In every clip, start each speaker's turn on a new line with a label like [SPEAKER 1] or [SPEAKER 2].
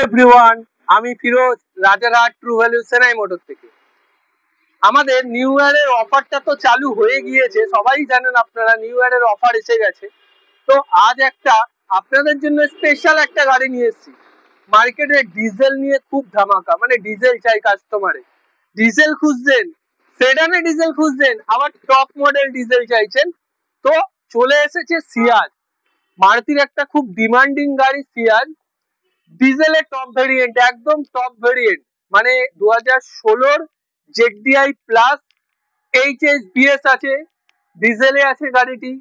[SPEAKER 1] Everyone, আমি Firoz, Rajarhat true value সেনাই motor থেকে। আমাদের নিউ ইয়ারের অফারটা তো চালু হয়ে গিয়েছে, সবাই জানেন আপনারা নিউ ইয়ারের অফার এসে গেছে। তো আজ একটা আপনাদের জন্য স্পেশাল একটা গাড়ি নিয়ে এসেছি। মার্কেটে ডিজেল নিয়ে খুব ধামাকা, মানে ডিজেল চাই কাস্টমারে, ডিজেল খুঁজছেন, সেডানে ডিজেল খুঁজছেন, আবার টপ মডেল ডিজেল চাইছেন, তো চলে এসেছে সিয়াজ। মারুতির একটা খুব ডিমান্ডিং গাড়ি সিয়াজ, ডিজেলের টপ ভেরিয়েন্ট, একদম টপ ভেরিয়েন্ট, মানে 2016-র ZDI প্লাস HSBS আছে, ডিজেলে আছে গাড়িটি,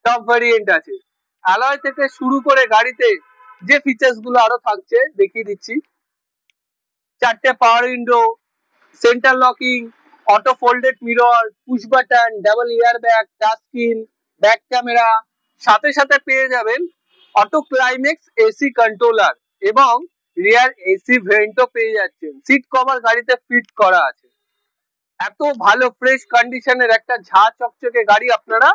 [SPEAKER 1] টপ ভেরিয়েন্ট আছে। অ্যালয় থেকে শুরু করে গাড়িতে যে ফিচার্স গুলো আরো থাকছে দেখিয়ে দিচ্ছি। 4টে power window, centre locking, auto folded mirror, push button, double airbag, touch screen, back camera, সাথে সাথে পেয়ে যাবেন অটো ক্লাইম্যাক্স এসি কন্ট্রোলার এবং রিয়ার এসি ভেন্টও পেয়ে যাচ্ছেন। সিট কভার গাড়িতে ফিট করা আছে। এত ভালো ফ্রেশ কন্ডিশনের একটা ঝা চকচকে গাড়ি আপনারা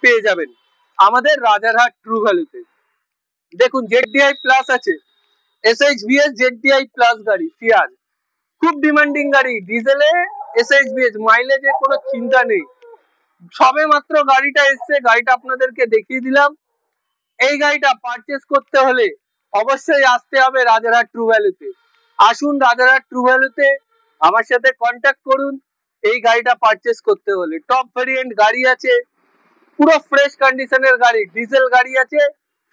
[SPEAKER 1] পেয়ে যাবেন আমাদের রাজারহাট ট্রু ভ্যালুতে। দেখুন ZDI প্লাস আছে, SHBS ZDI প্লাস গাড়ি সিয়াজ, খুব ডিমান্ডিং গাড়ি, ডিজেলে SHBS, মাইলেজে কোনো চিন্তা নেই। সবে মাত্র গাড়িটা এসছে, গাড়িটা আপনাদেরকে দেখিয়ে দিলাম। এই গাড়িটা পারচেস করতে হলে অবশ্যই আসতে হবে রাজারহাট ট্রু ভ্যালুতে। আসুন রাজারহাট ট্রু ভ্যালুতে, আমার সাথে কন্ট্যাক্ট করুন। এই গাড়িটা পারচেস করতে হলে টপ ভেরিয়েন্ট গাড়ি আছে, পুরো ফ্রেশ কন্ডিশনের গাড়ি, ডিজেল গাড়ি আছে,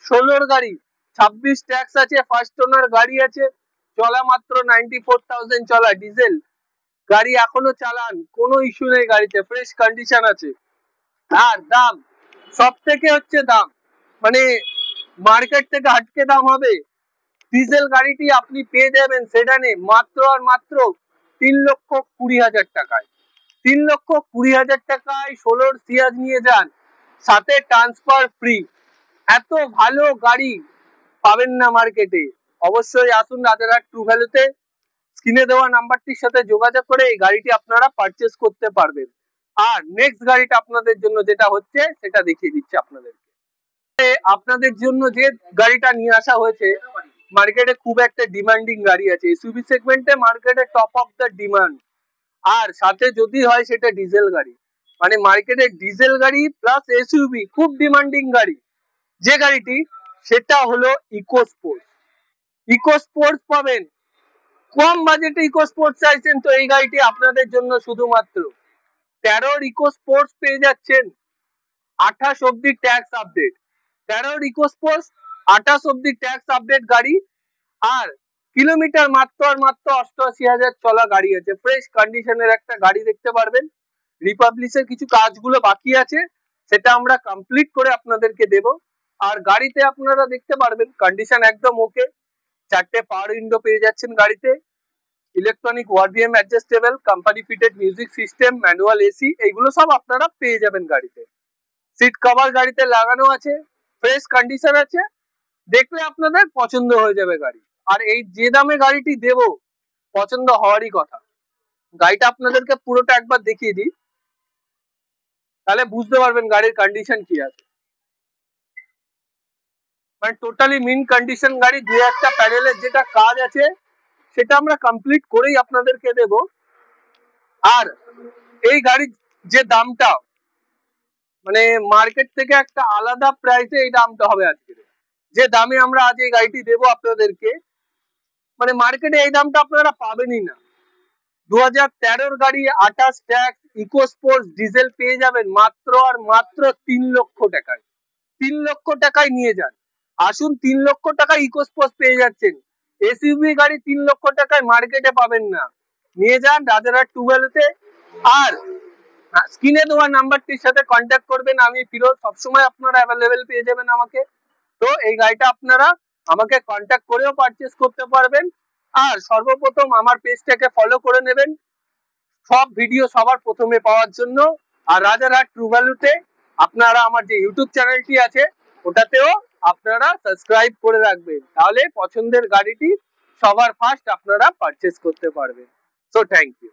[SPEAKER 1] 16-র গাড়ি, 26 ট্যাক্স আছে, ফার্স্ট ওনার গাড়ি আছে, চলা মাত্র 94,000 চলা ডিজেল গাড়ি, এখনো চালান, কোনো ইস্যু নেই গাড়িতে, ফ্রেশ কন্ডিশন আছে। আর দাম, সব থেকে হচ্ছে দাম, মানে মার্কেট থেকে হাটকে দাম হবে। ডিজেল গাড়িটি আপনি পেয়ে যাবেন সেডানে মাত্র আর মাত্র 3,20,000 টাকায়। 3,20,000 টাকায় 16-র সিয়াজ নিয়ে যান, সাথে ট্রান্সফার ফ্রি। এত ভালো গাড়ি পাবেন না মার্কেটে। অবশ্যই আসুন রাজারহাট ট্রু ভ্যালুতে, স্ক্রিনে দেওয়া নাম্বারটির সাথে যোগাযোগ করে এই গাড়িটি আপনারা পারচেস করতে পারবেন। আর নেক্সট গাড়িটা আপনাদের জন্য যেটা হচ্ছে সেটা দেখিয়ে দিচ্ছি আপনাদেরকে। আপনাদের জন্য যে গাড়িটা নিয়ে আসা হয়েছে, মার্কেটে খুব একটা ডিমান্ডিং গাড়ি আছে, এসইউভি সেগমেন্টে মার্কেটে টপ অফ দ্য ডিমান্ড। আর সাথে যদি হয় সেটা ডিজেল গাড়ি, মানে মার্কেটে ডিজেল গাড়ি প্লাস এসইউভি খুব ডিমান্ডিং গাড়ি, যে গাড়িটি সেটা হলো ইকো স্পোর্টস। ইকো স্পোর্টস পাবেন, কম বাজেটে ইকো স্পোর্টস চাইছেন তো এই গাড়িটি আপনাদের জন্য শুধুমাত্র। 13-র ইকো স্পোর্টস পেয়ে যাচ্ছেন 28 অব্দি ট্যাক্স আপডেট, 13-র ইকো স্পোর্টস 28 অব্দি ট্যাক্স আপডেট গাড়ি, আর কিলোমিটার মাত্র আর মাত্র 88,000 চলা গাড়ি আছে। ফ্রেশ কন্ডিশনের একটা গাড়ি দেখতে পারবেন। রিপাবলিশের কিছু কাজগুলো বাকি আছে, সেটা আমরা কমপ্লিট করে আপনাদেরকে দেব। আর গাড়িতে আপনারা দেখতে পারবেন কন্ডিশন একদম ওকে। 4টে পাওয়ার উইন্ডো পেয়ে যাচ্ছেন গাড়িতে, electronic ওয়ারভিএম adjustable, company fitted music system, manual AC, এইগুলো সব আপনারা পেয়ে যাবেন গাড়িতে। সিট কভার গাড়িতে লাগানো আছে, ফ্রেশ কন্ডিশন আছে, দেখলে আপনাদের পছন্দ হয়ে যাবে গাড়ি। আর এই যে দামে গাড়িটি দেব, পছন্দ হওয়ারই কথা। গাড়িটা আপনাদেরকে পুরোটা একবার দেখিয়ে দিই, তাহলে বুঝতে পারবেন গাড়ির কন্ডিশন কি আছে। মানে টোটালি মিন কন্ডিশন গাড়ি, দু একটা প্যানেলের যেটা কাজ আছে সেটা আমরা কমপ্লিট করেই আপনাদেরকে দেব। আর এই গাড়ির যে দামটা, মানে মার্কেট থেকে একটা আলাদা প্রাইসে এই দামটা হবে আজকে, যে দামে আমরা আজ এই গাড়িটি দেবো আপনাদেরকে, মানে মার্কেটে এই দামটা আপনারা পাবেনই না। 2013-র গাড়ি, 28 ট্যাক্স, ইকো স্পোর্টস ডিজেল পেয়ে যাবেন মাত্র আর মাত্র 3 লক্ষ টাকায়। 3 লক্ষ টাকায় নিয়ে যান, আসুন। 3 লক্ষ টাকায় ইকো স্পোর্টস পেয়ে যাচ্ছেন, এসইউভি গাড়ি 3 লক্ষ টাকায় মার্কেটে পাবেন না। নিয়ে যান রাজারহাট ট্রু ভ্যালুতে। আর স্ক্রিনে দেওয়া নাম্বারটির সাথে কন্ট্যাক্ট করবেন, আমি ফিরোজ, সবসময় আপনারা অ্যাভেলেবেল পেয়ে যাবেন আমাকে। তো এই গাড়িটা আপনারা আমাকে কন্ট্যাক্ট করেও পারচেস করতে পারবেন। আর সর্বপ্রথম আমার পেজটাকে ফলো করে নেবেন সব ভিডিও সবার প্রথমে পাওয়ার জন্য। আর রাজারহাট ট্রু ভ্যালুতে আপনারা আমার যে ইউটিউব চ্যানেলটি আছে ওটাতেও আপনারা সাবস্ক্রাইব করে রাখবেন, তাহলে পছন্দের গাড়িটি সবার ফার্স্ট আপনারা পারচেস করতে পারবেন। So thank you.